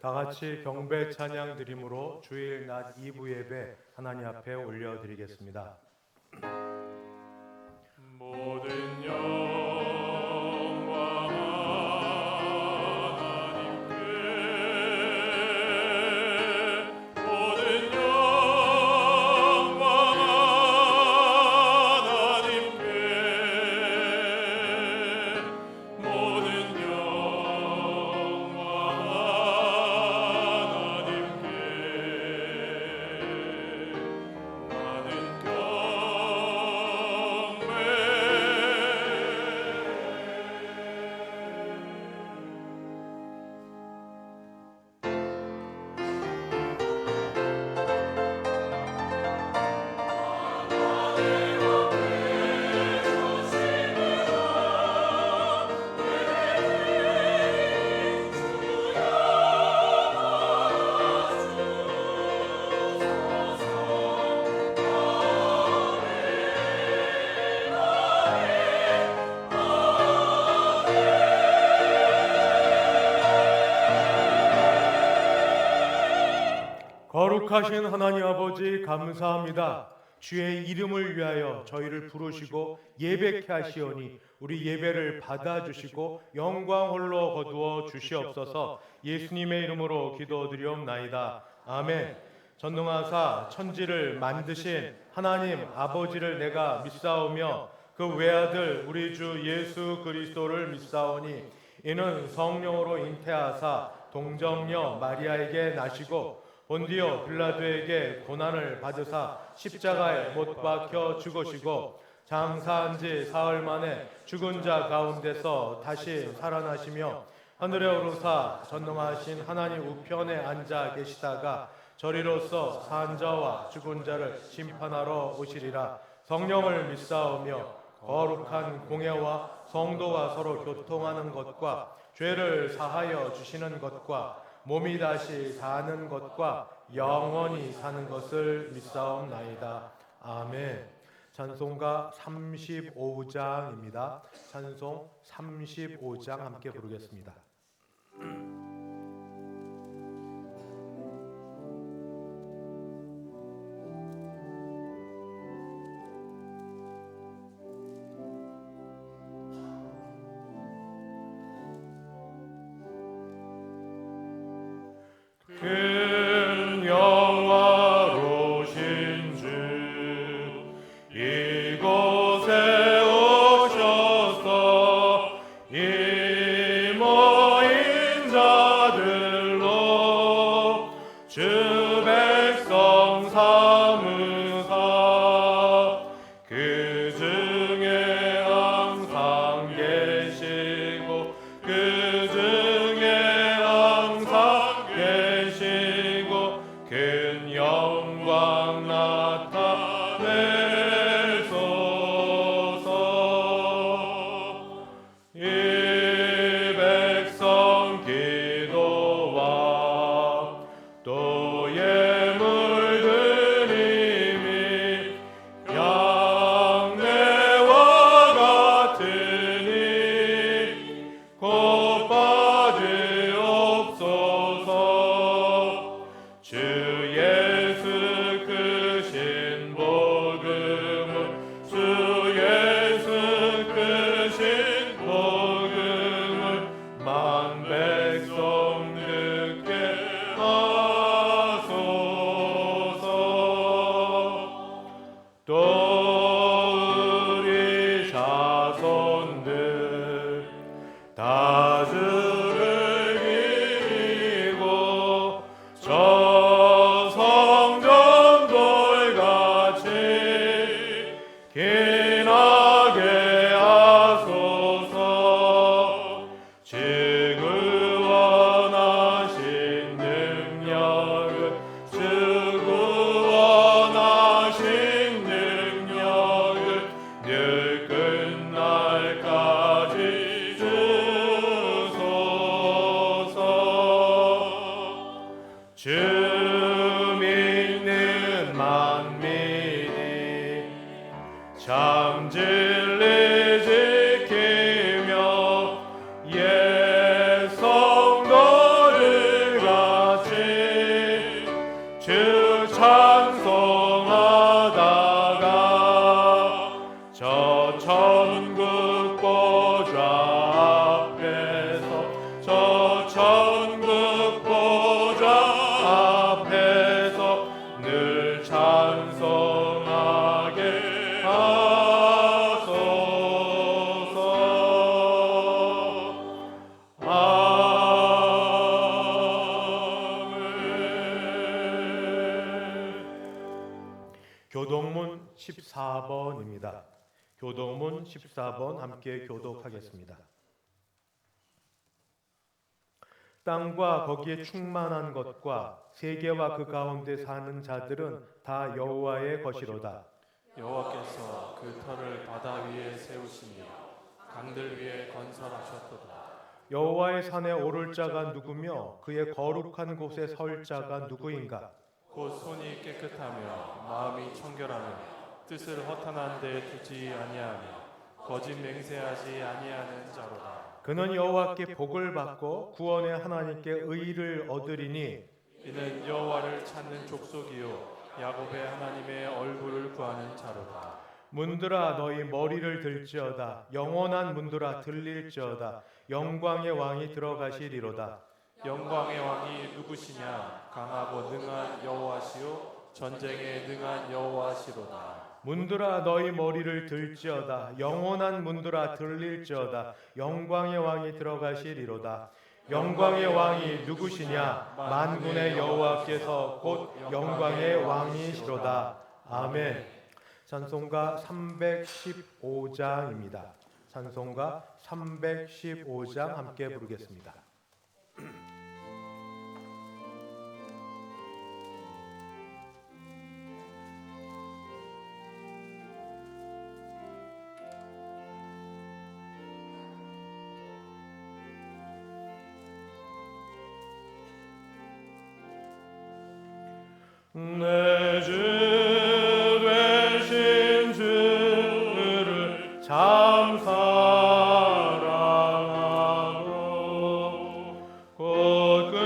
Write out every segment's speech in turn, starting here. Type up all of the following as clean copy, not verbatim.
다 같이 경배 찬양 드림으로 주일 낮 2부 예배 하나님 앞에 올려드리겠습니다. 모든 영광 하나님께, 모든 영광 하나님께, 모든 영광 하나님께, 많은 거룩하신 하나님 아버지 감사합니다. 주의 이름을 위하여 저희를 부르시고 예배케 하시오니 우리 예배를 받아주시고 영광 홀로 거두어 주시옵소서. 예수님의 이름으로 기도드리옵나이다. 아멘. 전능하사 천지를 만드신 하나님 아버지를 내가 믿사오며 그 외아들 우리 주 예수 그리스도를 믿사오니 이는 성령으로 잉태하사 동정녀 마리아에게 나시고 본디오 빌라도에게 고난을 받으사 십자가에 못 박혀 죽으시고 장사한 지 사흘 만에 죽은 자 가운데서 다시 살아나시며 하늘에 오르사 전능하신 하나님 우편에 앉아 계시다가 저리로서 산 자와 죽은 자를 심판하러 오시리라. 성령을 믿사오며 거룩한 공예와 성도가 서로 교통하는 것과 죄를 사하여 주시는 것과 몸이 다시 사는 것과 영원히 사는 것을 믿사옵나이다. 아멘. 찬송가 35장입니다. 찬송 35장 함께 부르겠습니다. 큰 영화로신 주 이곳에 오셔서 이 모인 자들로 주 백성 삼으사 그 중에 항상 계시고 그 중에 항상 계신 14번입니다. 교독문 14번 함께 교독하겠습니다. 땅과 거기에 충만한 것과 세계와 그 가운데 사는 자들은 다 여호와의 것이로다. 여호와께서 그 터를 바다 위에 세우시며 강들 위에 건설하셨도다. 여호와의 산에 오를 자가 누구며 그의 거룩한 곳에 설 자가 누구인가? 곧 손이 깨끗하며 마음이 청결하며 뜻을 허탄한 데 두지 아니하며 거짓 맹세하지 아니하는 자로다. 그는 여호와께 복을 받고 구원의 하나님께 의를 얻으리니 이는 여호와를 찾는 족속이요 야곱의 하나님의 얼굴을 구하는 자로다. 문들아 너희 머리를 들지어다. 영원한 문들아 들릴지어다. 영광의 왕이 들어가시리로다. 영광의 왕이 누구시냐? 강하고 능한 여호와시요 전쟁에 능한 여호와시로다. 문들아 너희 머리를 들지어다. 영원한 문들아 들릴지어다. 영광의 왕이 들어가시리로다. 영광의 왕이 누구시냐? 만군의 여호와께서 곧 영광의 왕이시로다. 아멘. 찬송가 315장입니다. 찬송가 315장 함께 부르겠습니다. 내 주 되신 주를 참 사랑하고 곧 그에게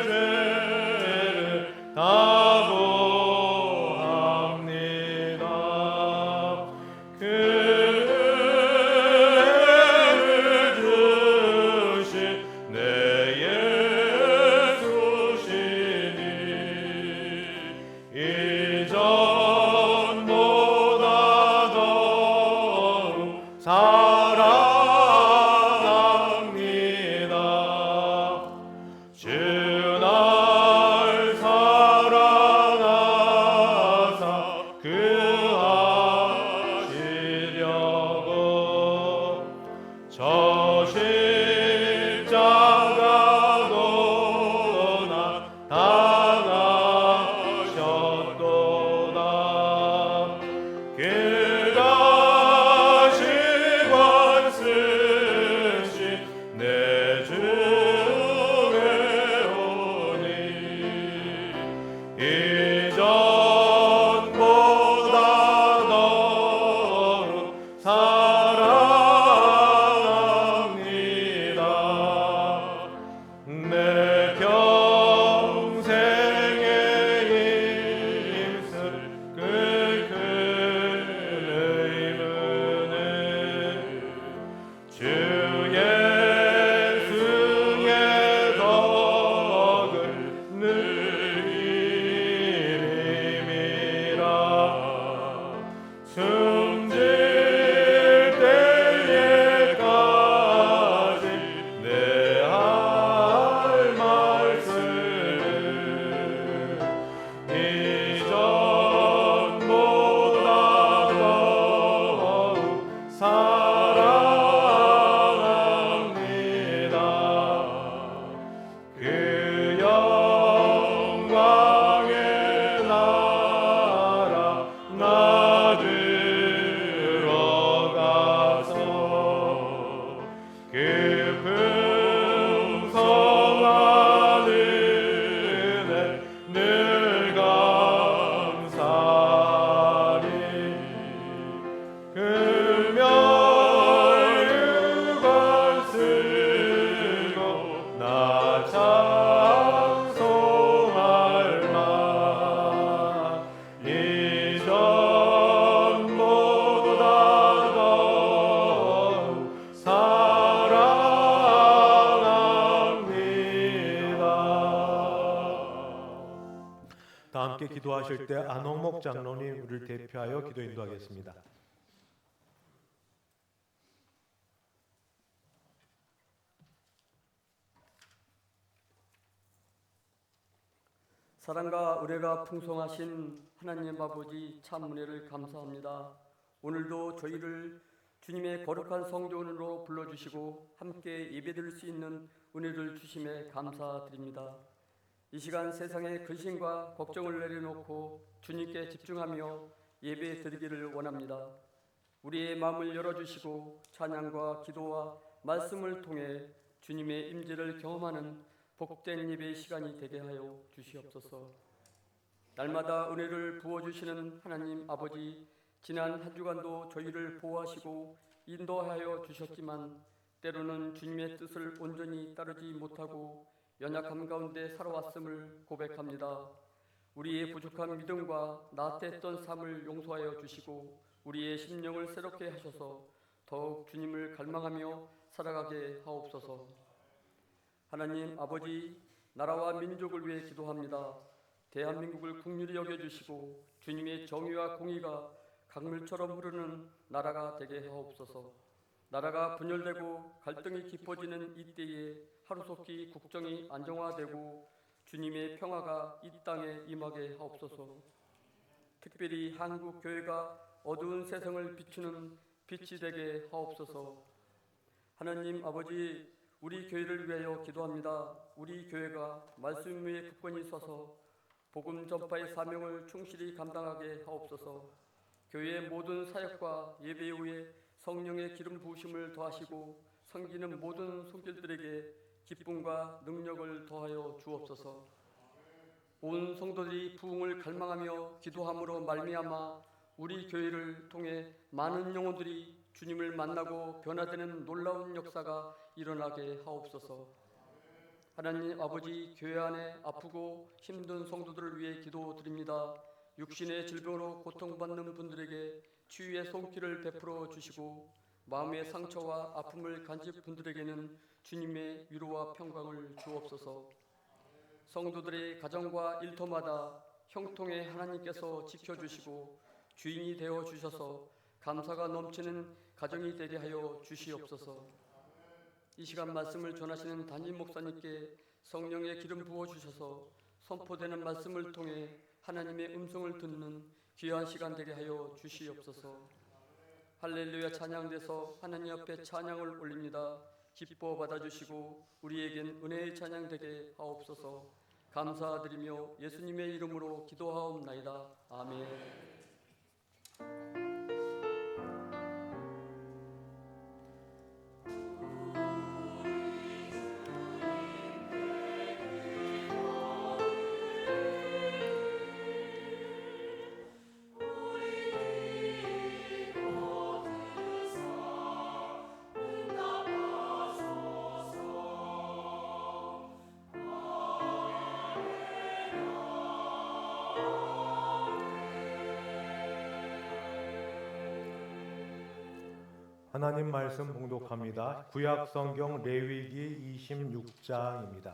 죄를 다 보합니다. 그를 주신 내 이전보다 더욱 사랑합니다. 주 날 사랑하사 구하시려고 저 십자가 고난 당하셨도다. 그가 시관 쓰신 내 주의 오니 이전보다 더욱 사랑합니다. 내 평생에 힘쓸 그 의무는 주 예수의 덕을 누리림이라. 숨질 때에까지 내 할 말씀은 이전보다 더욱 사랑합니다. 그 영광의 나라 나 들어가서 그 풍성한 은혜 늘 감사리. 금혈육을 쓰고 나 찬송할 만 이전보다 더욱 사랑합니다. 다 함께 기도하실 때 안홍목 장로님 우리를 대표하여 기도 인도하겠습니다. 사랑과 의뢰가 풍성하신 하나님 아버지 참 은혜를 감사합니다. 오늘도 저희를 주님의 거룩한 성전으로 불러주시고 함께 예배드릴 수 있는 은혜를 주심에 감사드립니다. 이 시간 세상의 근심과 걱정을 내려놓고 주님께 집중하며 예배 드리기를 원합니다. 우리의 마음을 열어주시고 찬양과 기도와 말씀을 통해 주님의 임재를 경험하는 복된 예배의 시간이 되게 하여 주시옵소서. 날마다 은혜를 부어주시는 하나님 아버지, 지난 한 주간도 저희를 보호하시고 인도하여 주셨지만 때로는 주님의 뜻을 온전히 따르지 못하고 연약함 가운데 살아왔음을 고백합니다. 우리의 부족한 믿음과 나태했던 삶을 용서하여 주시고 우리의 심령을 새롭게 하셔서 더욱 주님을 갈망하며 살아가게 하옵소서. 하나님 아버지, 나라와 민족을 위해 기도합니다. 대한민국을 긍휼히 여겨주시고 주님의 정의와 공의가 강물처럼 흐르는 나라가 되게 하옵소서. 나라가 분열되고 갈등이 깊어지는 이때에 하루속히 국정이 안정화되고 주님의 평화가 이 땅에 임하게 하옵소서. 특별히 한국 교회가 어두운 세상을 비추는 빛이 되게 하옵소서. 하나님 아버지, 우리 교회를 위하여 기도합니다. 우리 교회가 말씀 위에 굳건히 서서 복음 전파의 사명을 충실히 감당하게 하옵소서. 교회의 모든 사역과 예배 후에 성령의 기름 부으심을 더하시고 섬기는 모든 손길들에게 기쁨과 능력을 더하여 주옵소서. 온 성도들이 부흥을 갈망하며 기도함으로 말미암아 우리 교회를 통해 많은 영혼들이 주님을 만나고 변화되는 놀라운 역사가 일어나게 하옵소서. 하나님 아버지, 교회 안에 아프고 힘든 성도들을 위해 기도드립니다. 육신의 질병으로 고통받는 분들에게 치유의 손길을 베풀어 주시고 마음의 상처와 아픔을 간직 분들에게는 주님의 위로와 평강을 주옵소서. 성도들의 가정과 일터마다 형통의 하나님께서 지켜주시고 주인이 되어 주셔서 감사가 넘치는 가정이 되게 하여 주시옵소서. 이 시간 말씀을 전하시는 담임 목사님께 성령의 기름 부어 주셔서 선포되는 말씀을 통해 하나님의 음성을 듣는 귀한 시간 되게 하여 주시옵소서. 할렐루야 찬양돼서 하나님 앞에 찬양을 올립니다. 기뻐 받아주시고 우리에겐 은혜의 찬양 되게 하옵소서. 감사드리며 예수님의 이름으로 기도하옵나이다. 아멘. 하나님 말씀 봉독합니다. 구약 성경 레위기 26장입니다.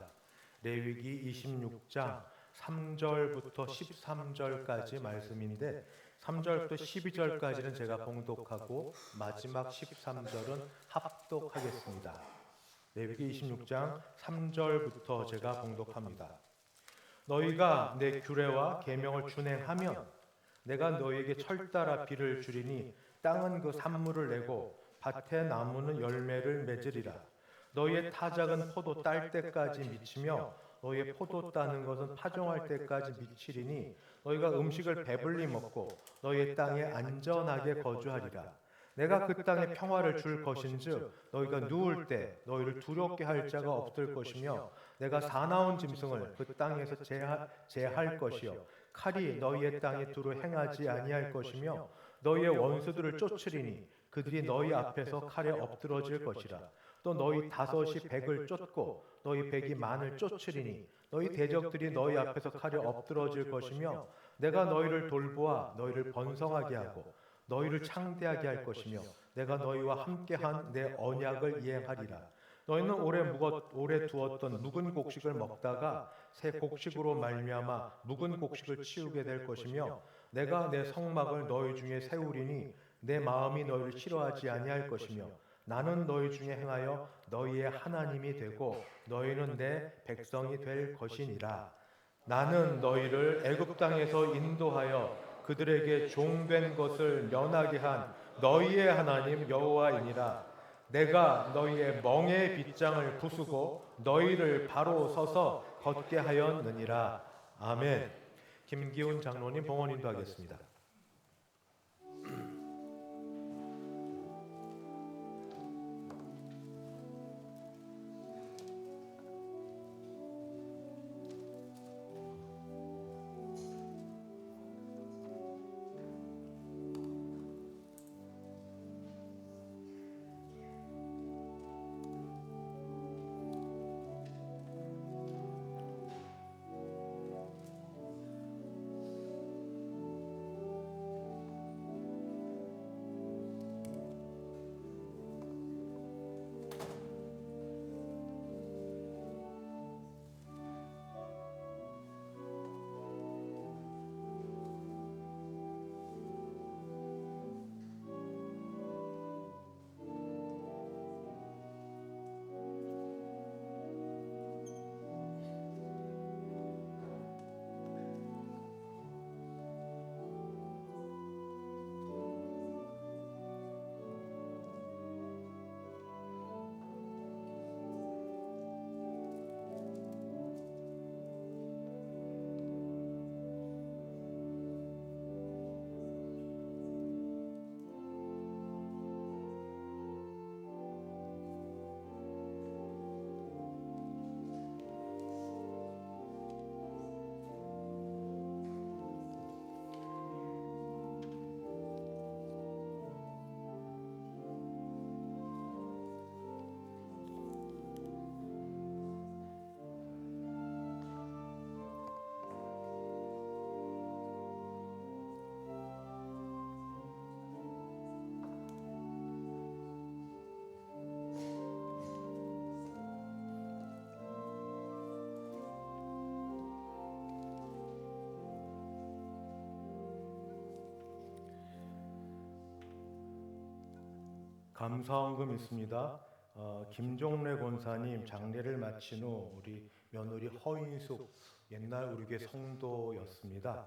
레위기 26장 3절부터 13절까지 말씀인데 3절부터 12절까지는 제가 봉독하고 마지막 13절은 합독하겠습니다. 레위기 26장 3절부터 제가 봉독합니다. 너희가 내 규례와 계명을 준행하면 내가 너희에게 철따라 비를 주리니 땅은 그 산물을 내고 밭의 나무는 열매를 맺으리라. 너희의 타작은 포도 딸 때까지 미치며 너희의 포도 따는 것은 파종할 때까지 미치리니 너희가 음식을 배불리 먹고 너희의 땅에 안전하게 거주하리라. 내가 그 땅에 평화를 줄 것인즉 너희가 누울 때 너희를 두렵게 할 자가 없을 것이며 내가 사나운 짐승을 그 땅에서 제할 것이요 칼이 너희의 땅에 두루 행하지 아니할 것이며 너희의 원수들을 쫓으리니 그들이 너희 앞에서 칼에 엎드러질 것이라. 또 너희 다섯이 백을 쫓고 너희 백이 만을 쫓으리니 너희 대적들이 너희 앞에서 칼에 엎드러질 것이며 내가 너희를 돌보아 너희를 번성하게 하고 너희를 창대하게 할 것이며 내가 너희와 함께한 내 언약을 이행하리라. 너희는 오래 두었던 묵은 곡식을 먹다가 새 곡식으로 말미암아 묵은 곡식을 치우게 될 것이며 내가 내 성막을 너희 중에 세우리니 내 마음이 너희를 싫어하지 아니할 것이며 나는 너희 중에 행하여 너희의 하나님이 되고 너희는 내 백성이 될 것이니라. 나는 너희를 애굽 땅에서 인도하여 그들에게 종된 것을 면하게 한 너희의 하나님 여호와이니라. 내가 너희의 멍에 빗장을 부수고 너희를 바로 서서 걷게 하였느니라. 아멘. 김기훈 장로님 봉헌 인도하겠습니다. 감사헌금 있습니다. 김종래 권사님 장례를 마친 후 우리 며느리 허인숙 옛날 우리 교회 성도였습니다.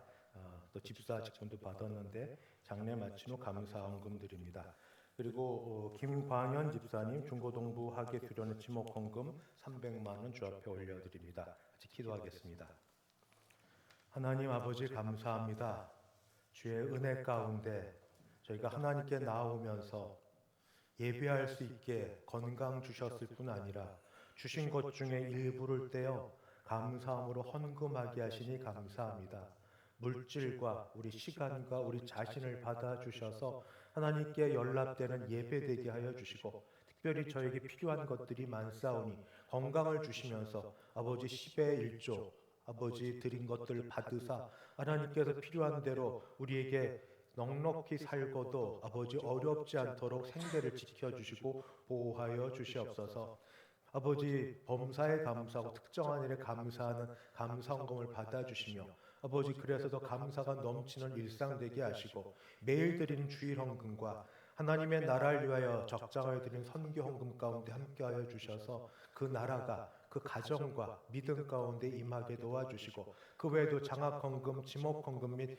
또 집사 직분도 받았는데 장례 마친 후 감사헌금 드립니다. 그리고 김광현 집사님 중고동부 학예 수련회 지목헌금 300만 원 주 앞에 올려드립니다. 같이 기도하겠습니다. 하나님 아버지 감사합니다. 주의 은혜 가운데 저희가 하나님께 나오면서 예배할 수 있게 건강 주셨을 뿐 아니라 주신 것 중에 일부를 떼어 감사함으로 헌금하게 하시니 감사합니다. 물질과 우리 시간과 우리 자신을 받아주셔서 하나님께 연락되는 예배되게 하여 주시고 특별히 저에게 필요한 것들이 많사오니 건강을 주시면서 아버지 10의 1조 아버지 드린 것들 받으사 하나님께서 필요한 대로 우리에게 넉넉히 살고도 아버지 어렵지 않도록 생계를 지켜주시고 보호하여 주시옵소서. 아버지 범사에 감사하고 특정한 일에 감사하는 감사헌금을 받아주시며 아버지 그래서 더 감사가 넘치는 일상 되게 하시고 매일 드리는 주일 헌금과 하나님의 나라를 위하여 적장을 드리는 선교 헌금 가운데 함께하여 주셔서 그 나라가 그 가정과 믿음 가운데 임하게 도와주시고 그 외에도 장학헌금, 지목헌금 및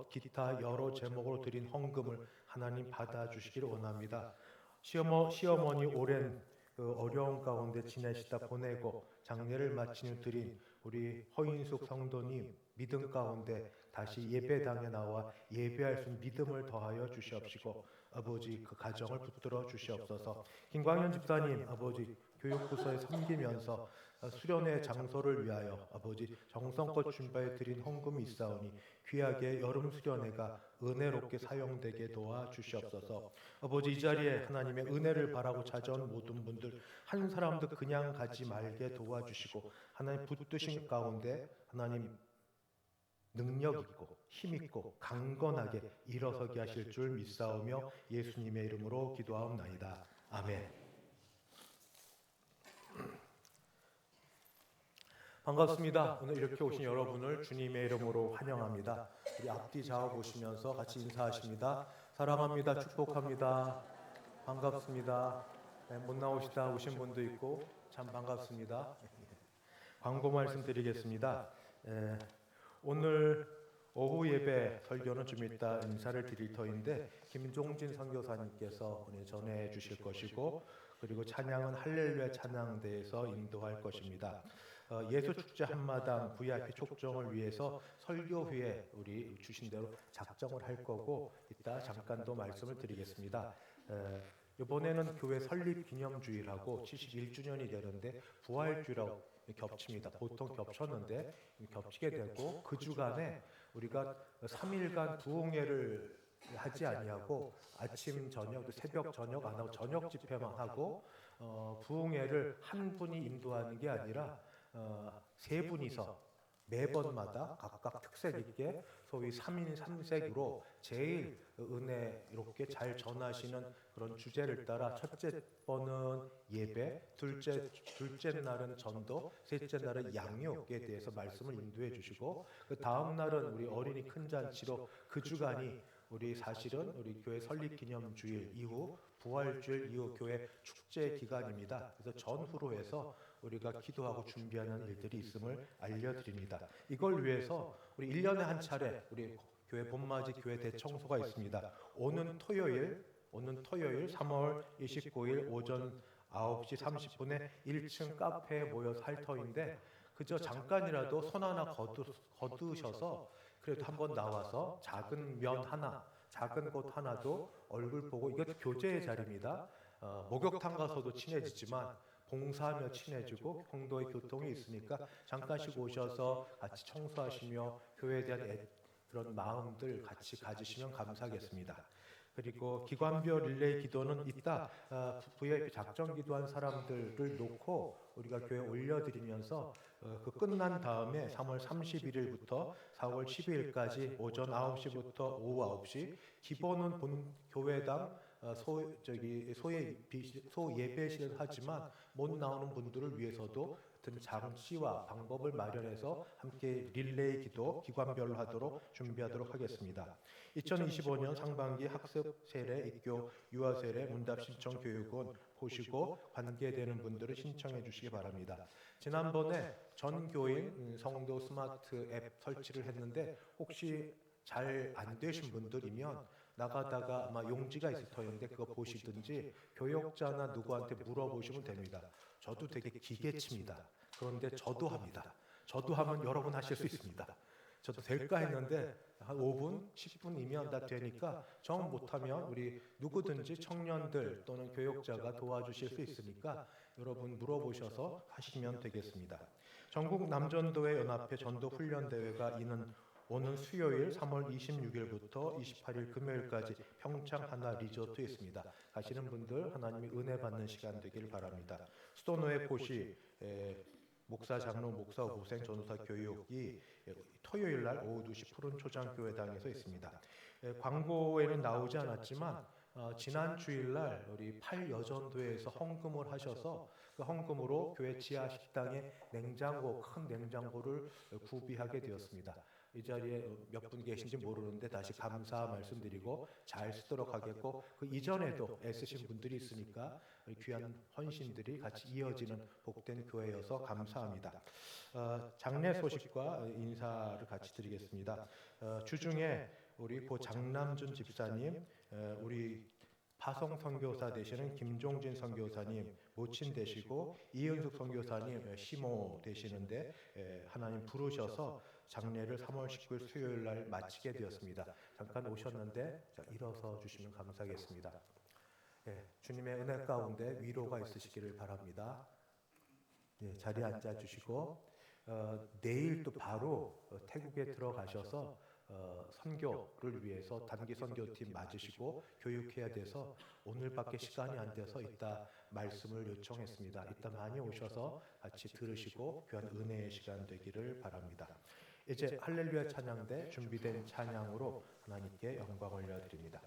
기타 여러 제목으로 드린 헌금을 하나님 받아주시기를 원합니다. 시어머니 오랜 그 어려움 가운데 지내시다 보내고 장례를 마친 후 드린 우리 허인숙 성도님 믿음 가운데 다시 예배당에 나와 예배할 수 있는 믿음을 더하여 주시옵시고 아버지 그 가정을 붙들어 주시옵소서. 김광현 집사님 아버지 교육부서에 섬기면서 수련회 장소를 위하여 아버지 정성껏 준비해 드린 헌금이 있사오니 귀하게 여름 수련회가 은혜롭게 사용되게 도와주시옵소서. 아버지 이 자리에 하나님의 은혜를 바라고 찾아온 모든 분들 한 사람도 그냥 가지 말게 도와주시고 하나님 붙드신 가운데 하나님 능력 있고 힘 있고 강건하게 일어서게 하실 줄 믿사오며 예수님의 이름으로 기도하옵나이다. 아멘. 반갑습니다. 오늘 이렇게 오신 여러분을 주님의 이름으로 환영합니다. 우리 앞뒤 좌우 보시면서 같이 인사하십니다. 사랑합니다. 축복합니다. 반갑습니다. 네, 못 나오시다 오신 분도 있고 참 반갑습니다. 광고 말씀드리겠습니다. 에, 오늘 오후 예배 설교는 좀 이따 인사를 드릴 터인데 김종진 선교사님께서 오늘 전해 주실 것이고 그리고 찬양은 할렐루야 찬양대에서 인도할 것입니다. 예수축제 한마당 VIP 촉정을 위해서 설교 후에 우리 주신 대로 작정을 할 거고 이따 잠깐 더 말씀을 드리겠습니다. 이번에는 교회 설립 기념주일하고 71주년이 되는데 부활주일하고 겹칩니다. 보통 겹쳤는데 겹치게 되고 그 주간에 우리가 3일간 부흥회를 하지 아니하고 아침 저녁 새벽 저녁 안 하고 저녁 집회만 하고 부흥회를 한 분이 인도하는 게 아니라 세 분이서 매번마다 각각 특색 있게 소위 3인 3색으로 제일 은혜롭게 잘 전하시는 그런 주제를 따라 첫째 번은 예배, 둘째 날은 전도, 셋째 날은 양육에 대해서 말씀을 인도해 주시고 그 다음 날은 우리 어린이 큰 잔치로 그 주간이 우리 사실은 우리 교회 설립 기념 주일 이후 부활주일 이후 교회 축제 기간입니다. 그래서 전후로 해서 우리가 기도하고 준비하는 일들이 있음을 알려드립니다. 이걸 위해서 우리 1년에 한 차례 우리 교회 봄맞이 교회 대청소가 있습니다. 오는 토요일 3월 29일 오전 9시 30분에 1층 카페에 모여서 할 터인데 그저 잠깐이라도 손 하나 거두셔서 그래도 한번 나와서 작은 면 하나, 작은 꽃 하나도 얼굴 보고 이것도 교제의 자리입니다. 목욕탕 가서도 친해지지만 봉사하며 친해지고 평도의 교통이 있으니까 잠깐씩 오셔서 같이 청소하시며 교회에 대한 그런 마음들 같이 가지시면 감사하겠습니다. 그리고 기관별 릴레이 기도는 이따 VIP 작정 기도한 사람들을 놓고 우리가 교회에 올려드리면서 그 끝난 다음에 3월 31일부터 4월 12일까지 오전 9시부터 오후 9시 기본은 본 교회당 소예배실을 하지만 못 나오는 분들을 위해서도 같은 장치와 방법을 마련해서 함께 릴레이 기도 기관별로 하도록 준비하도록 하겠습니다. 2025년 상반기 학습 세례, 입교, 유아 세례, 문답 신청 교육은 보시고 관계되는 분들은 신청해 주시기 바랍니다. 지난번에 전 교인 성도 스마트 앱 설치를 했는데 혹시 잘 안 되신 분들이면 나가다가 아마 용지가 있을 터인데 그거 보시든지 교역자나 누구한테 물어보시면 됩니다. 저도 되게 기계칩니다. 그런데 저도 합니다. 저도 하면 여러분 하실 수 있습니다. 저도 될까 했는데 한 5분, 10분이면 다 되니까 정 못하면 우리 누구든지 청년들 또는 교역자가 도와주실 수 있으니까 여러분 물어보셔서 하시면 되겠습니다. 전국 남전도회 연합회 전도 훈련 대회가 오는 수요일 3월 26일부터 28일 금요일까지 평창 하나 리조트에 있습니다. 가시는 분들 하나님이 은혜 받는 시간 되기를 바랍니다. 수도노회 포시 목사 장로 목사 후생 전도사 교육이 토요일 날 오후 2시 푸른 초장교회당에서 있습니다. 광고에는 나오지 않았지만 지난 주일날 우리 8여전도에서 헌금을 하셔서 그 헌금으로 교회 지하 식당에 큰 냉장고를 구비하게 되었습니다. 이 자리에 몇 분 계신지 모르는데 다시 감사 말씀드리고 잘 쓰도록 하겠고 그 이전에도 애쓰신 분들이 있으니까 귀한 헌신들이 같이 이어지는 복된 교회여서 감사합니다. 장례 소식과 인사를 같이 드리겠습니다. 주중에 우리 고 장남준 집사님, 우리 파송 선교사 되시는 김종진 선교사님 모친 되시고 이은숙 선교사님 시모 되시는데 하나님 부르셔서 장례를 3월 19일 수요일 날 마치게 되었습니다. 잠깐 오셨는데 일어서 주시면 감사하겠습니다. 주님의 은혜 가운데 위로가 있으시기를 바랍니다. 자리에 앉아 주시고 내일 또 바로 태국에 들어가셔서 선교를 위해서 단기 선교팀 맞으시고 교육해야 돼서 오늘밖에 시간이 안 돼서 이따 말씀을 요청했습니다. 이따 많이 오셔서 같이 들으시고 귀한 은혜의 시간 되기를 바랍니다. 이제 할렐루야 찬양대 준비된 찬양으로 하나님께 영광 올려드립니다.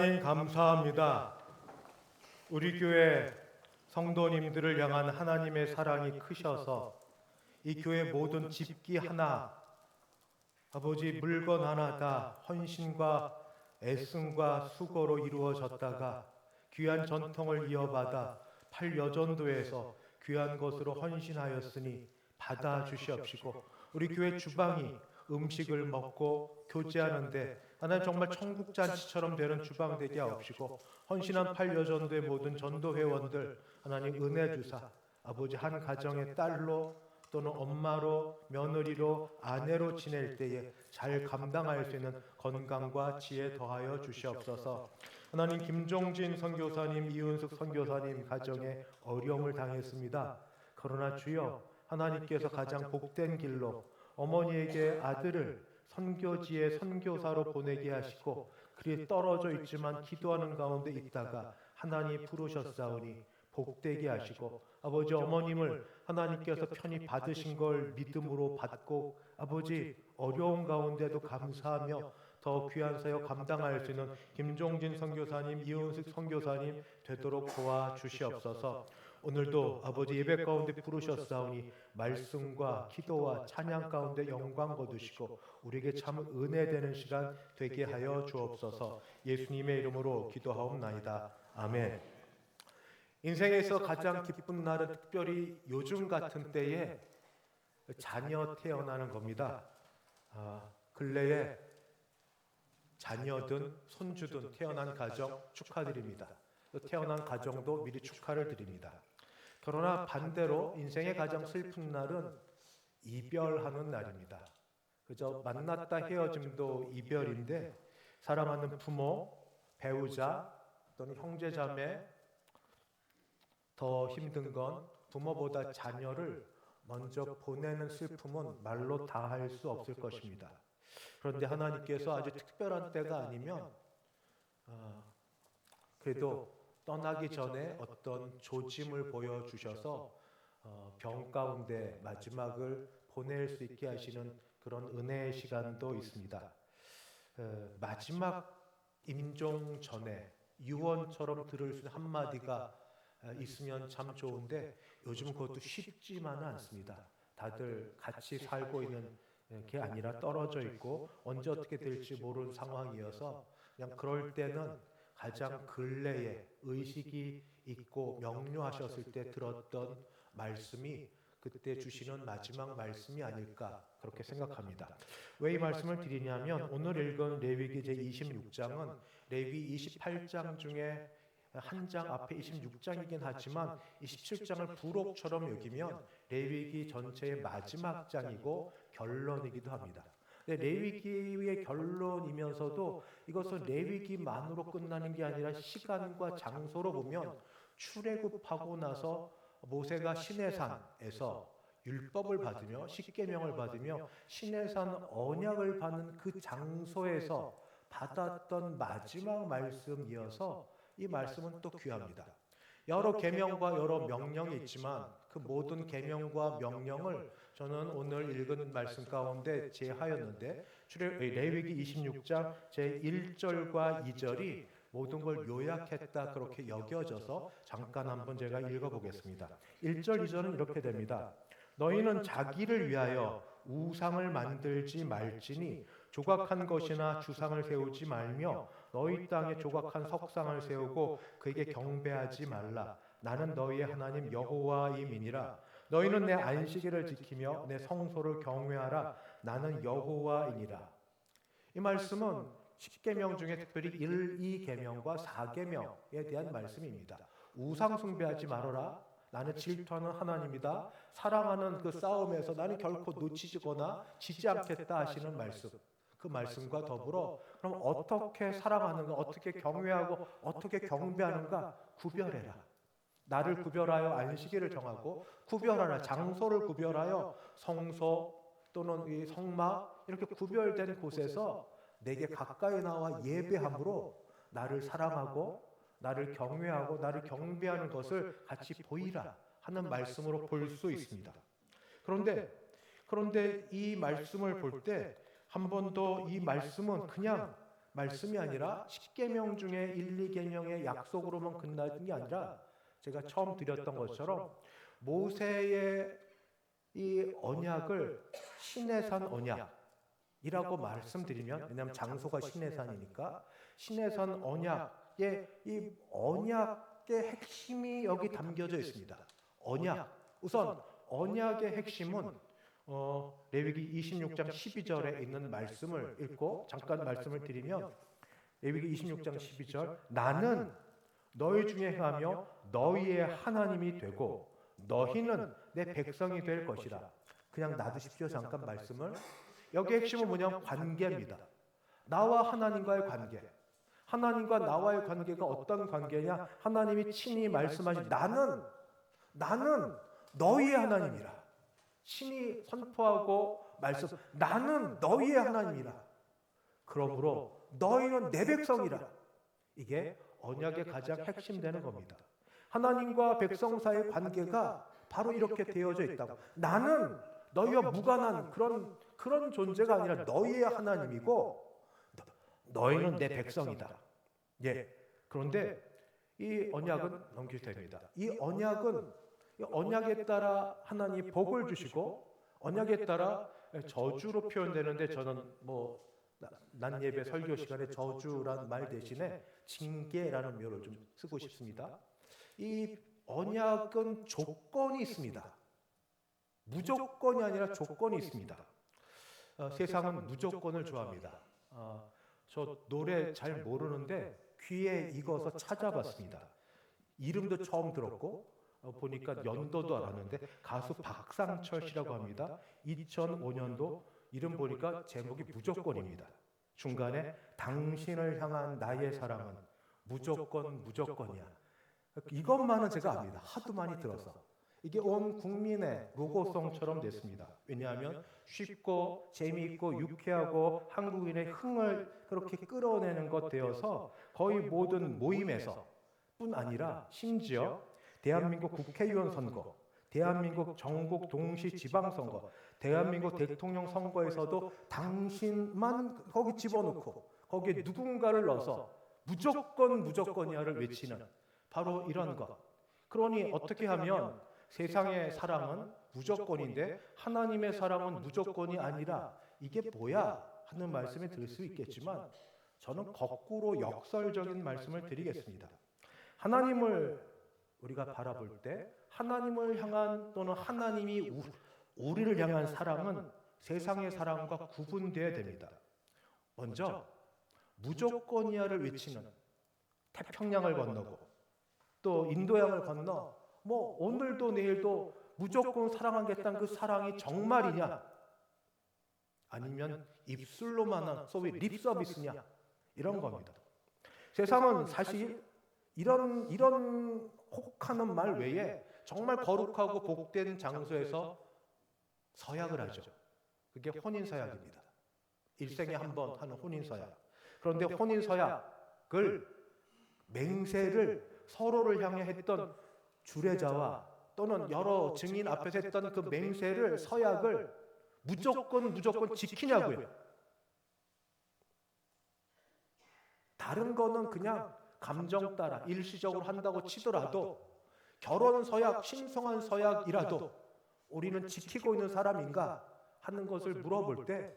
하나님 감사합니다. 우리 교회 성도님들을 향한 하나님의 사랑이 크셔서 이 교회 모든 집기 하나, 아버지 물건 하나 다 헌신과 애씀과 수고로 이루어졌다가 귀한 전통을 이어받아 팔여전도에서 귀한 것으로 헌신하였으니 받아주시옵시고, 우리 교회 주방이 음식을 먹고 교제하는데 하나님 정말 천국잔치처럼 되는 주방 되게 하옵시고, 헌신한 팔여전도의 모든 전도회원들 하나님 은혜 주사 아버지 한 가정의 딸로 또는 엄마로 며느리로 아내로 지낼 때에 잘 감당할 수 있는 건강과 지혜 더하여 주시옵소서. 하나님 김종진 선교사님, 이은숙 선교사님 가정에 어려움을 당했습니다. 그러나 주여 하나님께서 가장 복된 길로 어머니에게 아들을 선교지에 선교사로 보내게 하시고, 그리 떨어져 있지만 기도하는 가운데 있다가 하나님 부르셨사오니 복되게 하시고, 아버지 어머님을 하나님께서 편히 받으신 걸 믿음으로 받고, 아버지 어려운 가운데도 감사하며 더 귀한 사역 감당할 수 있는 김종진 선교사님, 이은숙 선교사님 되도록 도와주시옵소서. 오늘도 아버지 예배 가운데 부르셨사오니 말씀과 기도와 찬양 가운데 영광 거두시고 우리에게 참 은혜되는 시간 되게 하여 주옵소서. 예수님의 이름으로 기도하옵나이다. 아멘. 인생에서 가장 기쁜 날은 특별히 요즘 같은 때에 자녀 태어나는 겁니다. 근래에 자녀든 손주든 태어난 가정 축하드립니다. 태어난 가정도 미리 축하를 드립니다. 그러나 반대로 인생의 가장 슬픈 날은 이별하는 날입니다. 그저 만났다 헤어짐도 이별인데, 사랑하는 부모, 배우자 또는 형제자매, 더 힘든 건 부모보다 자녀를 먼저 보내는 슬픔은 말로 다 할 수 없을 것입니다. 그런데 하나님께서 아주 특별한 때가 아니면 그래도 떠나기 전에 어떤 조짐을 보여주셔서 병 가운데 마지막을 보낼 수 있게 하시는 그런 은혜의 시간도 있습니다. 마지막 임종 전에 유언처럼 들을 수 있는 한마디가 있으면 참 좋은데, 요즘 그것도 쉽지만은 않습니다. 다들 같이 살고 있는 게 아니라 떨어져 있고 언제 어떻게 될지 모르는 상황이어서, 그냥 그럴 때는 가장 근래에 의식이 있고 명료하셨을 때 들었던 말씀이 그때 주시는 마지막 말씀이 아닐까 그렇게 생각합니다. 왜 이 말씀을 드리냐면, 오늘 읽은 레위기 제26장은 레위 28장 중에 한 장 앞에 26장이긴 하지만 27장을 부록처럼 여기면 레위기 전체의 마지막 장이고 결론이기도 합니다. 레위기의 결론이면서도 이것은 레위기만으로 끝나는 게 아니라 시간과 장소로 보면 출애굽하고 나서 모세가 시내산에서 율법을 받으며 십계명을 받으며 시내산 언약을 받는 그 장소에서 받았던 마지막 말씀이어서 이 말씀은 또 귀합니다. 여러 계명과 여러 명령이 있지만 그 모든 계명과 명령을 저는 오늘 읽은 말씀 가운데 제하였는데, 레위기 26장 제1절과 2절이 모든 걸 요약했다 그렇게 여겨져서 잠깐 한번 제가 읽어보겠습니다. 1절 2절은 이렇게 됩니다. 너희는 자기를 위하여 우상을 만들지 말지니 조각한 것이나 주상을 세우지 말며 너희 땅에 조각한 석상을 세우고 그에게 경배하지 말라. 나는 너희의 하나님 여호와임이니라. 너희는 내 안식일을 지키며 내 성소를 경외하라. 나는 여호와이니라. 이 말씀은 10계명 중에 특별히 1, 2계명과 4계명에 대한 말씀입니다. 우상 숭배하지 말아라. 나는 질투하는 하나님이다. 사랑하는 그 싸움에서 나는 결코 놓치거나 지지 않겠다 하시는 말씀. 그 말씀과 더불어 그럼 어떻게 사랑하는가, 어떻게 경외하고 어떻게 경배하는가 구별해라. 나를 구별하여 안식일을 정하고 구별하라. 장소를 구별하여 성소 또는 이 성막 이렇게 구별된 곳에서 내게 가까이 나와 예배함으로 나를 사랑하고 나를 경외하고 나를 경배하는 것을 같이 보이라 하는 말씀으로 볼 수 있습니다. 그런데 이 말씀을 볼 때 한 번도 이 말씀은 그냥 말씀이 아니라 10계명 중에 1, 2계명의 약속으로만 끝나는 게 아니라 제가 처음 드렸던 것처럼 모세의 이 언약을 시내산 언약이라고 말씀드리면, 왜냐하면 장소가 시내산이니까 시내산 언약의 이 언약의 핵심이 여기 담겨져 있습니다. 언약. 우선 언약의 핵심은 레위기 26장 12절에 있는 말씀을 읽고 잠깐 말씀을 드리면, 레위기 26장 12절, 나는 너희 중에 행하며 너희의 하나님이 되고 너희는 내 백성이 될 것이라. 그냥 놔두십시오. 잠깐 말씀을. 여기 핵심은 뭐냐면 관계입니다. 나와 하나님과의 관계. 하나님과 나와의 관계가 어떤 관계냐? 하나님이 친히 말씀하신 나는 너희의 하나님이라. 친히 선포하고 말씀, 나는 너희의 하나님이라. 그러므로 너희는 내 백성이라. 이게 언약의 가장 핵심되는 겁니다. 하나님과 백성 사이의 관계가 바로 이렇게 되어져 있다고. 나는 너희와 무관한 그런 존재가 아니라 너희의 하나님이고 너희는 내 백성이다. 예. 그런데 이 언약은 넘기셔야 됩니다. 이 언약에 따라 하나님이 복을 주시고 언약에 따라 저주로 표현되는데, 저는 난 예배 설교 시간에 저주라는 말 대신에 징계라는 표현을 좀 쓰고 싶습니다. 이 언약은 조건이 있습니다. 무조건이 아니라 조건이 있습니다. 세상은 무조건을 좋아합니다. 저 노래 잘 모르는데 귀에 익어서 찾아봤습니다. 이름도 처음 들었고 보니까 연도도 알았는데 가수 박상철 씨라고 합니다. 2005년도 이름 보니까 제목이 무조건입니다. 중간에 당신을 향한 나의 사랑은 무조건이야. 이것만은 제가 압니다. 하도 많이 들어서. 이게 온 국민의 로고송처럼 됐습니다. 왜냐하면 쉽고 재미있고 유쾌하고 한국인의 흥을 그렇게 끌어내는 것 되어서 거의 모든 모임에서 뿐 아니라 심지어 대한민국 국회의원 선거, 대한민국 전국 동시 지방선거, 대한민국 대통령 선거에서도 당신만 거기 집어넣고 거기에 누군가를 넣어서 무조건이야를 외치는 바로 이런 것. 그러니 어떻게 하면 세상의 사랑은 무조건인데 하나님의 사랑은 무조건이 아니라 이게 뭐야 하는 말씀이 들 수 있겠지만, 저는 거꾸로 역설적인 말씀을 드리겠습니다. 하나님을 우리가 바라볼 때 하나님을 향한 또는 하나님이 우리를 향한 사랑은 세상의 사랑과 구분되어야 됩니다. 먼저 무조건이야를 외치는, 태평양을 건너고 또 인도양을 건너 오늘도 내일도 무조건 사랑하겠다는 그 사랑이 정말이냐, 아니면 입술로만한 소위 립서비스냐, 이런 겁니다. 세상은 사실 이런 혹하는 말 외에 정말 거룩하고 복된 장소에서 서약을 하죠. 그게 혼인서약입니다. 일생에 한 번 하는 혼인서약. 그런데 혼인서약을, 맹세를 서로를 향해 했던 주례자와 또는 여러 증인 앞에서 했던 그 맹세를, 서약을 무조건 지키냐고요. 다른 거는 그냥 감정 따라 일시적으로 한다고 치더라도, 결혼 서약, 신성한 서약이라도 우리는 지키고 있는 사람인가 하는 것을 물어볼 때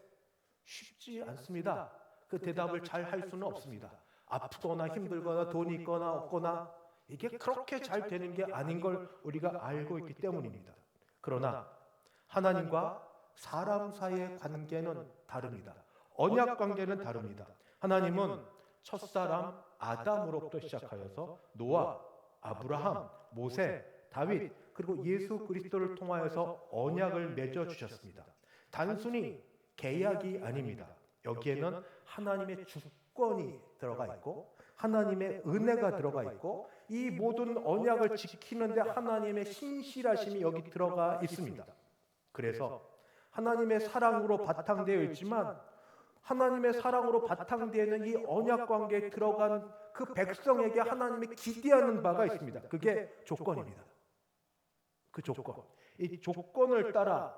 쉽지 않습니다. 그 대답을 잘 할 수는 없습니다. 아프거나 힘들거나 돈이 있거나 없거나 이게 그렇게 잘 되는 게 아닌 걸 우리가 알고 있기 때문입니다. 그러나 하나님과 사람 사이의 관계는 다릅니다. 언약 관계는 다릅니다. 하나님은 첫사람 아담으로부터 시작하여서 노아, 아브라함, 모세, 다윗, 그리고 예수 그리스도를 통하여서 언약을 맺어 주셨습니다. 단순히 계약이 아닙니다. 여기에는 하나님의 주권이 들어가 있고 하나님의 은혜가 들어가 있고 이 모든 언약을 지키는데 하나님의 신실하심이 여기 들어가 있습니다. 그래서 하나님의 사랑으로 바탕되어 있지만, 하나님의 사랑으로 바탕되어 있는 이 언약 관계에 들어간 그 백성에게 하나님이 기대하는 바가 있습니다. 그게 조건입니다. 그 조건. 이 조건을 따라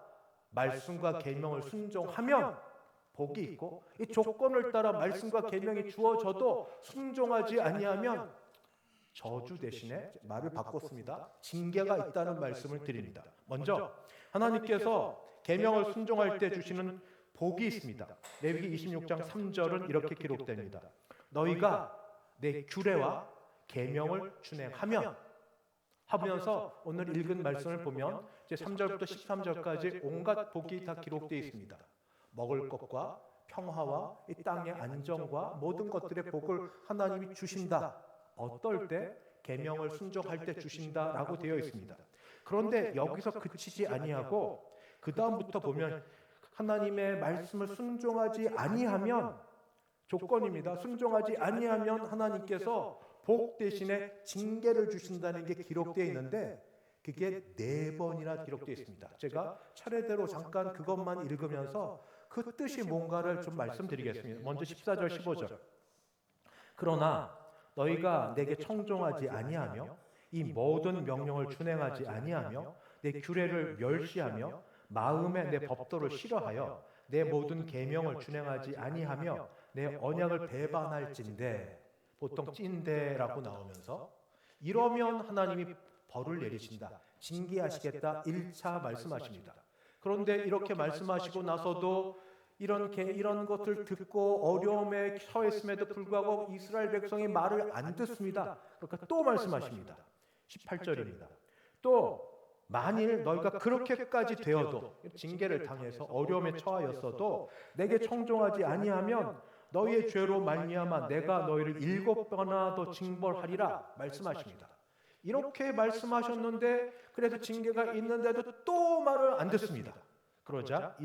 말씀과 계명을 순종하면 복이 있고 이 조건을 따라 말씀과 계명이 주어져도 순종하지 아니하면 저주 대신에 말을 바꿨습니다. 징계가 있다는 말씀을 드립니다. 먼저 하나님께서 계명을 순종할 때 주시는 복이 있습니다. 레위기 26장 3절은 이렇게 기록됩니다. 너희가 내 규례와 계명을 준행하면 하면서 오늘 읽은 말씀을 보면 이제 3절부터 13절까지 온갖 복이 다 기록되어 있습니다. 먹을 것과 평화와 이 땅의 안정과 모든 것들의 복을 하나님이 주신다. 어떨 때? 계명을 순종할 때 주신다라고 되어 있습니다. 그런데 여기서 그치지 아니하고 그 다음부터 보면 하나님의 말씀을 순종하지 아니하면 조건입니다. 순종하지 아니하면 하나님께서 복 대신에 징계를 주신다는 게 기록되어 있는데 그게 4번이나 기록되어 있습니다. 제가 차례대로 잠깐 그것만 읽으면서 그 뜻이 뭔가를 좀 말씀드리겠습니다. 먼저 14절 15절. 그러나 너희가 내게 청종하지 아니하며 이 모든 명령을 준행하지 아니하며 내 규례를 멸시하며 마음에 내 법도를 싫어하여 내 모든 계명을 준행하지 아니하며 내 언약을 배반할진대. 보통 찐대라고 나오면서 이러면 하나님이 벌을 내리신다. 징계하시겠다. 1차 말씀하십니다. 그런데 이렇게 말씀하시고 나서도 이런 것들 듣고 어려움에 처했음에도 불구하고 이스라엘 백성이 말을 안 듣습니다. 그러니까 또 말씀하십니다. 18절입니다. 또 만일 너희가 그렇게까지 되어도 징계를 당해서 어려움에 처하였어도 내게 청종하지 아니하면 너희의 죄로 말미암아 내가 너희를 7배나 더 징벌하리라 말씀하십니다. 이렇게 말씀하셨는데 그래도 징계가 있는데도 또 말을 안 듣습니다. 그러자